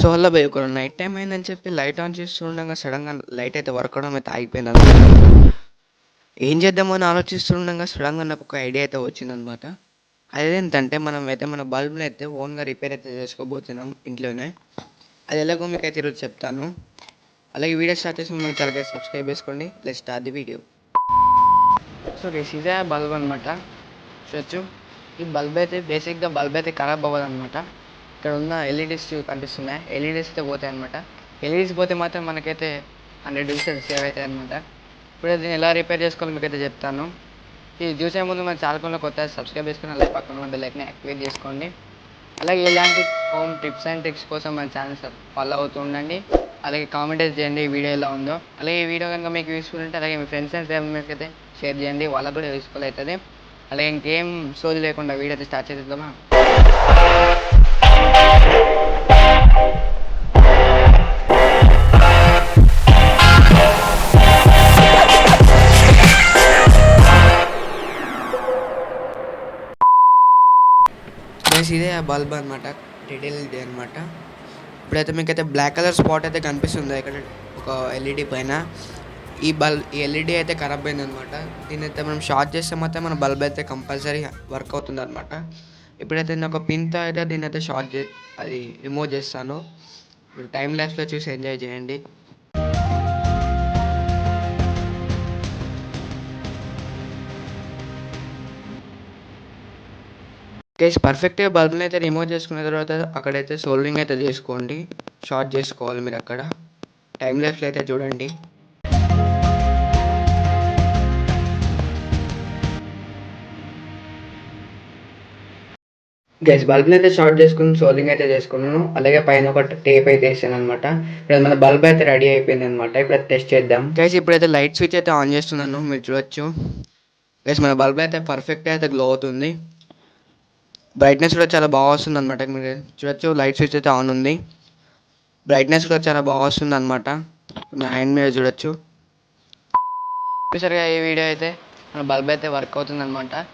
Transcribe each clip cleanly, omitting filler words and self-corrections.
So అలా భయ్ ఒక నైట్ టైం అయిందని చెప్పి లైట్ ఆన్ చేసి చూడంగా సడన్గా లైట్ అయితే వర్క్ అవడం అయితే ఆగిపోయిందనమాట. ఏం చేద్దామో అని ఆలోచిస్తుండగా సడన్గా నాకు ఒక ఐడియా అయితే వచ్చిందనమాట. అదేంటంటే మనం అయితే మన బల్బ్ని అయితే ఓన్గా రిపేర్ అయితే చేసుకోబోతున్నాం ఇంట్లోనే. అది ఎలాగో మీకు అయితే ఈరోజు చెప్తాను. అలాగే వీడియో స్టార్ట్ చేసి మన ఛానల్కి సబ్స్క్రైబ్ చేసుకోండి. Let's start the video. So guys ఇదే బల్బ్ అనమాట. చూడొచ్చు ఈ బల్బ్ అయితే బేసిక్గా బల్బ్ అయితే ఖరాబ్ అవ్వదన్నమాట. ఇక్కడ ఉన్న ఎల్ఈడీస్ కనిపిస్తున్నాయి, ఎల్ఈడీస్ అయితే పోతాయి అనమాట. ఎల్ఈడీస్ పోతే మాత్రం మనకైతే 100 రూపీస్ సేవ్ అవుతాయి అనమాట. ఇప్పుడు దీన్ని ఎలా రిపేర్ చేసుకోవాలో మీకైతే చెప్తాను. ఇది చూసే ముందు మన ఛానల్లో కొత్త సబ్స్క్రైబ్ చేసుకుని అలాగే పక్కన ఉన్న బెల్ ఐకాన్ని యాక్టివేట్ చేసుకోండి. అలాగే ఇలాంటి హోమ్ టిప్స్ అండ్ ట్రిక్స్ కోసం మన ఛానల్ ఫాలో అవుతూ ఉండండి. అలాగే కామెంట్ అయితే చేయండి ఈ వీడియో ఎలా ఉందో. అలాగే ఈ వీడియో కనుక మీకు యూస్ఫుల్ ఉంటే అలాగే మీ ఫ్రెండ్స్ అండ్ ఫ్యామిలీకి అయితే షేర్ చేయండి, వాళ్ళకు కూడా యూస్ఫుల్ అవుతుంది. అలాగే ఇంకేం సోది లేకుండా వీడియో అయితే స్టార్ట్ చేద్దామా. ఇదే ఆ బల్బ్ అనమాట, డీటెయిల్ ఇది అనమాట. ఇప్పుడైతే మీకైతే బ్లాక్ కలర్ స్పాట్ అయితే కనిపిస్తుంది ఇక్కడ ఒక ఎల్ఈడి పైన. ఈ ఎల్ఈడి అయితే ఖరాబ్ అయింది అనమాట. దీని అయితే మనం షార్ట్ చేస్తే మాత్రం మన బల్బ్ అయితే కంపల్సరీ వర్క్ అవుతుంది అనమాట. ఇప్పుడైతే నేను ఒక పిన్తో అయితే దీని అయితే అది రిమూవ్ చేస్తాను. ఇప్పుడు టైం ల్యాప్స్లో చూసి ఎంజాయ్ చేయండి. కేస్ పర్ఫెక్ట్గా బల్బ్ని అయితే రిమూవ్ చేసుకున్న తర్వాత అక్కడైతే సోల్డరింగ్ అయితే చేసుకోండి. షార్ట్ చేసుకోవాలి మీరు అక్కడ. టైం ల్యాప్స్లో అయితే చూడండి. గైస్ బల్బ్ని అయితే షార్ట్ చేసుకుని సోల్డరింగ్ అయితే చేసుకున్నాను. అలాగే పైన ఒక టేప్ అయితే వేసాను అనమాట. ఇప్పుడు మన బల్బ్ అయితే రెడీ అయిపోయింది అనమాట. ఇప్పుడు టెస్ట్ చేద్దాం. గైస్ ఇప్పుడైతే లైట్ స్విచ్ అయితే ఆన్ చేస్తున్నాను, మీరు చూడొచ్చు. గైస్ మన బల్బ్ అయితే పర్ఫెక్ట్గా అయితే గ్లో అవుతుంది. బ్రైట్నెస్ కూడా చాలా బాగా వస్తుంది అనమాట. మీరు చూడొచ్చు లైట్ స్విచ్ అయితే ఆన్ ఉంది. బ్రైట్నెస్ కూడా చాలా బాగా వస్తుంది అనమాట. నా హ్యాండ్ మీద చూడొచ్చు. చూసారుగా ఈ వీడియో అయితే మన బల్బ్ అయితే వర్క్ అవుతుంది అనమాట.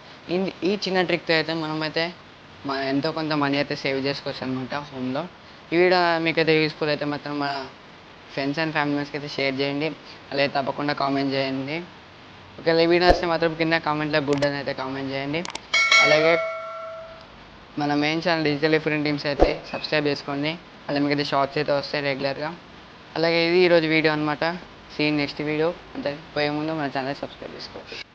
ఈ చిన్న ట్రిక్తో అయితే మనమైతే ఎంతో కొంత మనీ అయితే సేవ్ చేసుకోవచ్చు అనమాట హోమ్లో. ఈ వీడియో మీకైతే యూస్ఫుల్ అయితే మాత్రం మన ఫ్రెండ్స్ అండ్ ఫ్యామిలీస్కి అయితే షేర్ చేయండి. అలాగే తప్పకుండా కామెంట్ చేయండి. ఒకవేళ ఈ వీడియో వస్తే మాత్రం కింద కామెంట్లో గుడ్ అని అయితే కామెంట్ చేయండి. అలాగే మన main channel digital different teams అయితే సబ్స్క్రైబ్ చేసుకోండి. అలాగే మీకు అయితే షార్ట్స్ అయితే వస్తాయి రెగ్యులర్గా. అలాగే ఇది ఈరోజు వీడియో అనమాట. See next video. అంతే పోయే ముందు మన ఛానల్ సబ్స్క్రైబ్ చేసుకోండి.